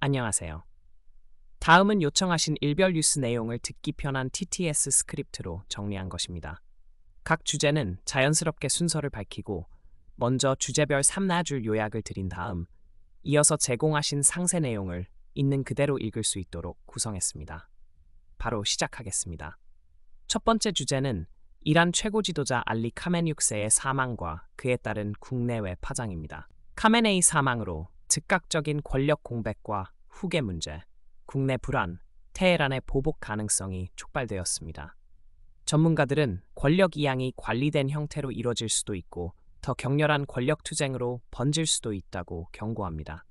안녕하세요. 다음은 요청하신 일별 뉴스 내용을 듣기 편한 TTS 스크립트로 정리한 것입니다. 각 주제는 자연스럽게 순서를 밝히고 먼저 주제별 3줄 요약을 드린 다음 이어서 제공하신 상세 내용을 있는 그대로 읽을 수 있도록 구성했습니다. 바로 시작하겠습니다. 첫 번째 주제는 이란 최고 지도자 알리 카멘 6세의 사망과 그에 따른 국내외 파장입니다. 카메네이 사망으로 즉각적인 권력 공백과 후계 문제, 국내 불안, 테헤란의 보복 가능성이 촉발되었습니다. 전문가들은 권력 이양이 관리된 형태로 이뤄질 수도 있고 더 격렬한 권력 투쟁으로 번질 수도 있다고 경고합니다.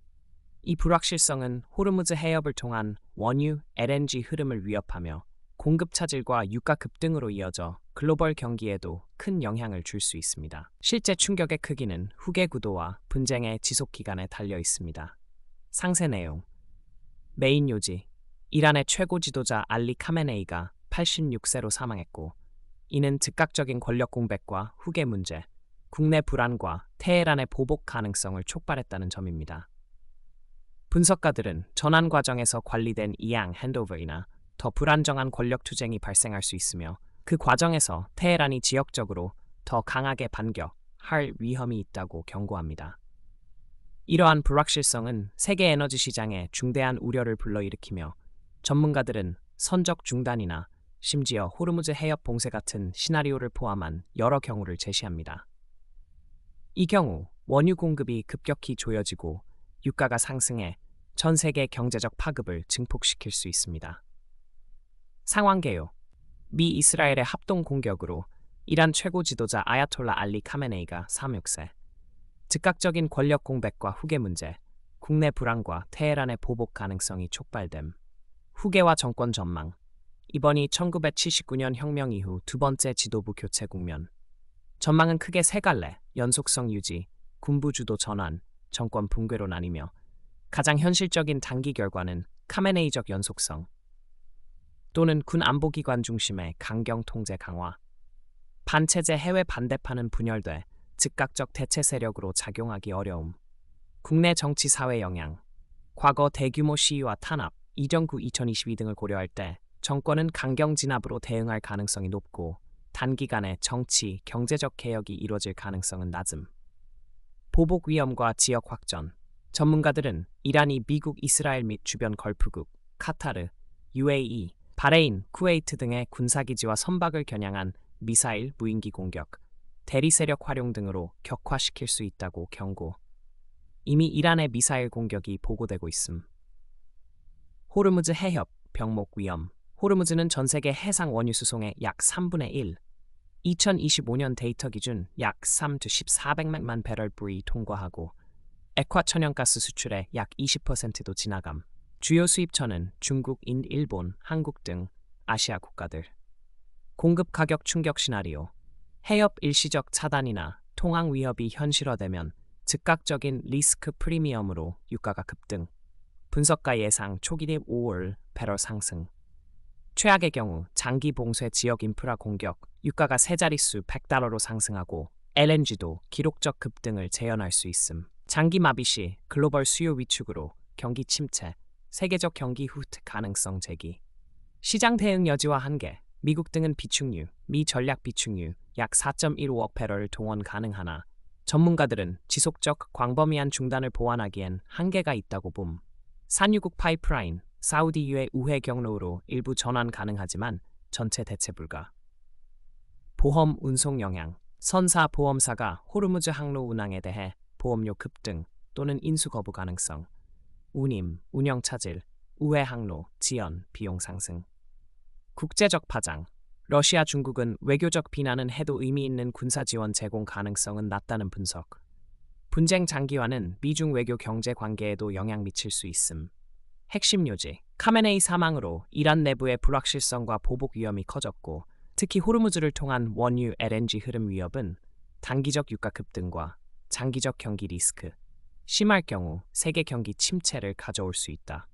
이 불확실성은 호르무즈 해협을 통한 원유, LNG 흐름을 위협하며 공급 차질과 유가 급등으로 이어져 글로벌 경기에도 큰 영향을 줄 수 있습니다. 실제 충격의 크기는 후계 구도와 분쟁의 지속 기간에 달려 있습니다. 상세 내용. 메인 요지. 이란의 최고 지도자 알리 카메네이가 86세로 사망했고 이는 즉각적인 권력 공백과 후계 문제, 국내 불안과 테헤란의 보복 가능성을 촉발했다는 점입니다. 분석가들은 전환 과정에서 관리된 이양 핸드오버이나 더 불안정한 권력 투쟁이 발생할 수 있으며 그 과정에서 테헤란이 지역적으로 더 강하게 반격할 위험이 있다고 경고합니다. 이러한 불확실성은 세계 에너지 시장에 중대한 우려를 불러일으키며 전문가들은 선적 중단이나 심지어 호르무즈 해협 봉쇄 같은 시나리오를 포함한 여러 경우를 제시합니다. 이 경우 원유 공급이 급격히 조여지고 유가가 상승해 전 세계 경제적 파급을 증폭시킬 수 있습니다. 상황 개요. 미 이스라엘의 합동 공격으로 이란 최고 지도자 아야톨라 알리 카메네이가 36세. 즉각적인 권력 공백과 후계 문제, 국내 불안과 테헤란의 보복 가능성이 촉발됨. 후계와 정권 전망. 이번이 1979년 혁명 이후 두 번째 지도부 교체 국면. 전망은 크게 세 갈래, 연속성 유지, 군부 주도 전환, 정권 붕괴로 나뉘며 가장 현실적인 단기 결과는 카메네이적 연속성 또는 군 안보기관 중심의 강경 통제 강화. 반체제 해외 반대파는 분열돼 즉각적 대체 세력으로 작용하기 어려움. 국내 정치 사회 영향. 과거 대규모 시위와 탄압, 이정구 2022 등을 고려할 때 정권은 강경 진압으로 대응할 가능성이 높고 단기간에 정치, 경제적 개혁이 이뤄질 가능성은 낮음. 보복 위험과 지역 확전. 전문가들은 이란이 미국, 이스라엘 및 주변 걸프국, 카타르, UAE, 바레인, 쿠웨이트 등의 군사기지와 선박을 겨냥한 미사일, 무인기 공격, 대리 세력 활용 등으로 격화시킬 수 있다고 경고. 이미 이란의 미사일 공격이 보고되고 있음. 호르무즈 해협, 병목 위험. 호르무즈는 전 세계 해상 원유 수송의 약 3분의 1, 2025년 데이터 기준 약 3-1400만 배럴불이 통과하고 액화 천연가스 수출의 약 20%도 지나감. 주요 수입처는 중국, 인도, 일본, 한국 등 아시아 국가들. 공급 가격 충격 시나리오. 해협 일시적 차단이나 통항 위협이 현실화되면 즉각적인 리스크 프리미엄으로 유가가 급등. 분석가 예상 초기 대 5월 배럴 상승. 최악의 경우 장기 봉쇄 지역 인프라 공격, 유가가 세 자릿수 $100로 상승하고 LNG도 기록적 급등을 재현할 수 있음. 장기 마비 시 글로벌 수요 위축으로 경기 침체, 세계적 경기 후퇴 가능성 제기. 시장 대응 여지와 한계. 미국 등은 비축유, 미 전략 비축유 약 4.15억 배럴을 동원 가능하나 전문가들은 지속적 광범위한 중단을 보완하기엔 한계가 있다고 봄. 산유국 파이프라인, 사우디유의 우회 경로로 일부 전환 가능하지만 전체 대체 불가. 보험 운송 영향. 선사 보험사가 호르무즈 항로 운항에 대해 보험료 급등 또는 인수 거부 가능성. 운임, 운영 차질, 우회 항로, 지연, 비용 상승. 국제적 파장. 러시아, 중국은 외교적 비난은 해도 의미 있는 군사 지원 제공 가능성은 낮다는 분석. 분쟁 장기화는 미중 외교 경제 관계에도 영향 미칠 수 있음. 핵심 요지. 카메네이 사망으로 이란 내부의 불확실성과 보복 위험이 커졌고 특히 호르무즈를 통한 원유, LNG 흐름 위협은 단기적 유가 급등과 장기적 경기 리스크, 심할 경우 세계 경기 침체를 가져올 수 있다.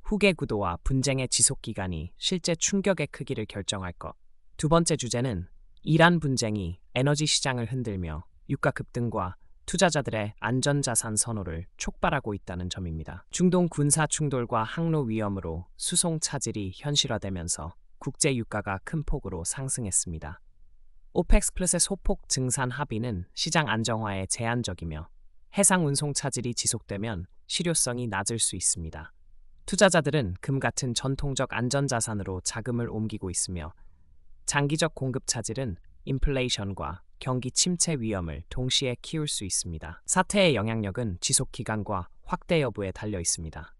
후계 구도와 분쟁의 지속 기간이 실제 충격의 크기를 결정할 것. 두 번째 주제는 이란 분쟁이 에너지 시장을 흔들며 유가 급등과 투자자들의 안전자산 선호를 촉발하고 있다는 점입니다. 중동 군사 충돌과 항로 위험으로 수송 차질이 현실화되면서 국제 유가가 큰 폭으로 상승했습니다. 오펙스 플러스의 소폭 증산 합의는 시장 안정화에 제한적이며 해상 운송 차질이 지속되면 실효성이 낮을 수 있습니다. 투자자들은 금 같은 전통적 안전자산으로 자금을 옮기고 있으며 장기적 공급 차질은 인플레이션과 경기 침체 위험을 동시에 키울 수 있습니다. 사태의 영향력은 지속 기간과 확대 여부에 달려 있습니다.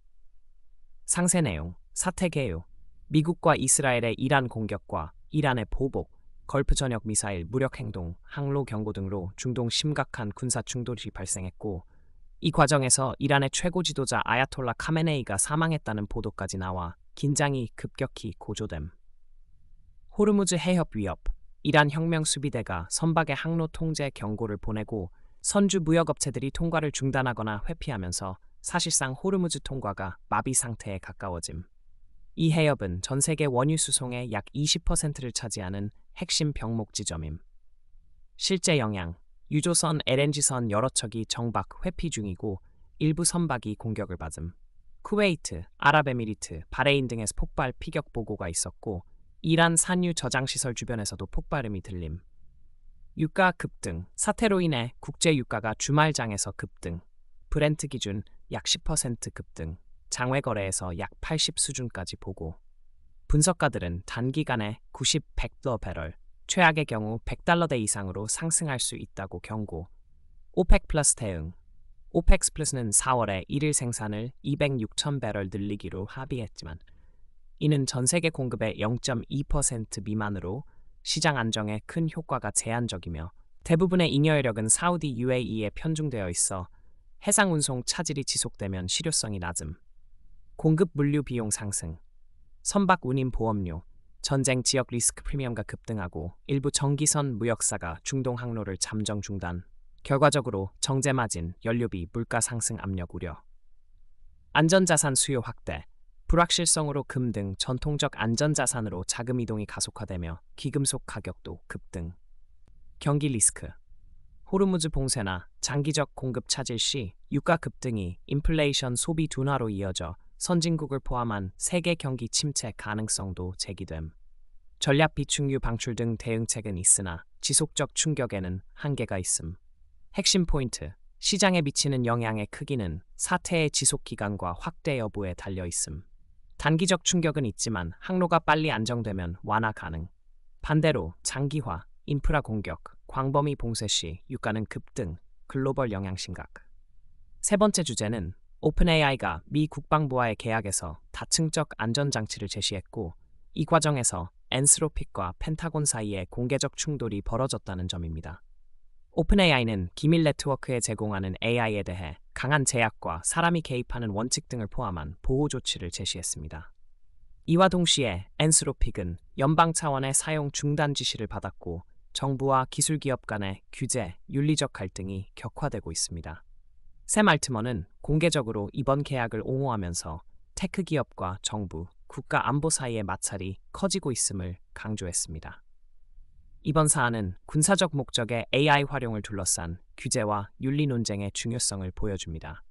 상세 내용, 사태 개요, 미국과 이스라엘의 이란 공격과 이란의 보복, 걸프 전역 미사일 무력 행동, 항로 경고 등으로 중동 심각한 군사 충돌이 발생했고, 이 과정에서 이란의 최고 지도자 아야톨라 카메네이가 사망했다는 보도까지 나와 긴장이 급격히 고조됨. 호르무즈 해협 위협, 이란 혁명 수비대가 선박의 항로 통제 경고를 보내고 선주 무역업체들이 통과를 중단하거나 회피하면서 사실상 호르무즈 통과가 마비 상태에 가까워짐. 이 해협은 전 세계 원유 수송의 약 20%를 차지하는 핵심 병목 지점임. 실제 영향, 유조선, LNG선 여러 척이 정박, 회피 중이고 일부 선박이 공격을 받음. 쿠웨이트, 아랍에미리트, 바레인 등에서 폭발, 피격 보고가 있었고 이란 산유 저장시설 주변에서도 폭발음이 들림. 유가 급등, 사태로 인해 국제 유가가 주말장에서 급등, 브렌트 기준 약 10% 급등, 장외 거래에서 약 80 수준까지 보고. 분석가들은 단기간에 90, 100달러 배럴, 최악의 경우 100달러대 이상으로 상승할 수 있다고 경고. 오펙 플러스 대응, 오펙스 플러스는 4월에 1일 생산을 206천 배럴 늘리기로 합의했지만 이는 전 세계 공급의 0.2% 미만으로 시장 안정에 큰 효과가 제한적이며 대부분의 잉여유력은 사우디 UAE에 편중되어 있어 해상 운송 차질이 지속되면 실효성이 낮음. 공급 물류 비용 상승, 선박 운임 보험료, 전쟁 지역 리스크 프리미엄가 급등하고 일부 정기선 무역사가 중동 항로를 잠정 중단. 결과적으로 정제 마진, 연료비, 물가 상승 압력 우려. 안전자산 수요 확대, 불확실성으로 금 등 전통적 안전자산으로 자금 이동이 가속화되며 귀금속 가격도 급등. 경기 리스크, 호르무즈 봉쇄나 장기적 공급 차질 시 유가 급등이 인플레이션 소비 둔화로 이어져 선진국을 포함한 세계 경기 침체 가능성도 제기됨. 전략 비축유 방출 등 대응책은 있으나 지속적 충격에는 한계가 있음. 핵심 포인트, 시장에 미치는 영향의 크기는 사태의 지속 기간과 확대 여부에 달려 있음. 단기적 충격은 있지만 항로가 빨리 안정되면 완화 가능. 반대로 장기화, 인프라 공격, 광범위 봉쇄 시 유가는 급등, 글로벌 영향 심각. 세 번째 주제는 오픈AI가 미 국방부와의 계약에서 다층적 안전장치를 제시했고 이 과정에서 엔스로픽과 펜타곤 사이에 공개적 충돌이 벌어졌다는 점입니다. 오픈AI는 기밀 네트워크에 제공하는 AI에 대해 강한 제약과 사람이 개입하는 원칙 등을 포함한 보호 조치를 제시했습니다. 이와 동시에 엔스로픽은 연방 차원의 사용 중단 지시를 받았고 정부와 기술 기업 간의 규제, 윤리적 갈등이 격화되고 있습니다. 샘 알트먼은 공개적으로 이번 계약을 옹호하면서 테크 기업과 정부, 국가 안보 사이의 마찰이 커지고 있음을 강조했습니다. 이번 사안은 군사적 목적의 AI 활용을 둘러싼 규제와 윤리 논쟁의 중요성을 보여줍니다.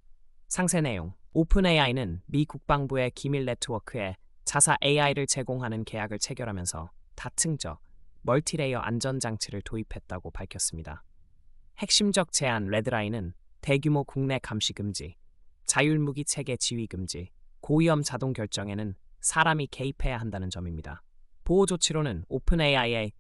상세 내용, 오픈AI는 미 국방부의 기밀 네트워크에 자사 AI를 제공하는 계약을 체결하면서 다층적, 멀티레이어 안전장치를 도입했다고 밝혔습니다. 핵심적 제한 레드라인은 대규모 국내 감시 금지, 자율무기 체계 지휘 금지, 고위험 자동 결정에는 사람이 개입해야 한다는 점입니다. 보호 조치로는 오픈AI의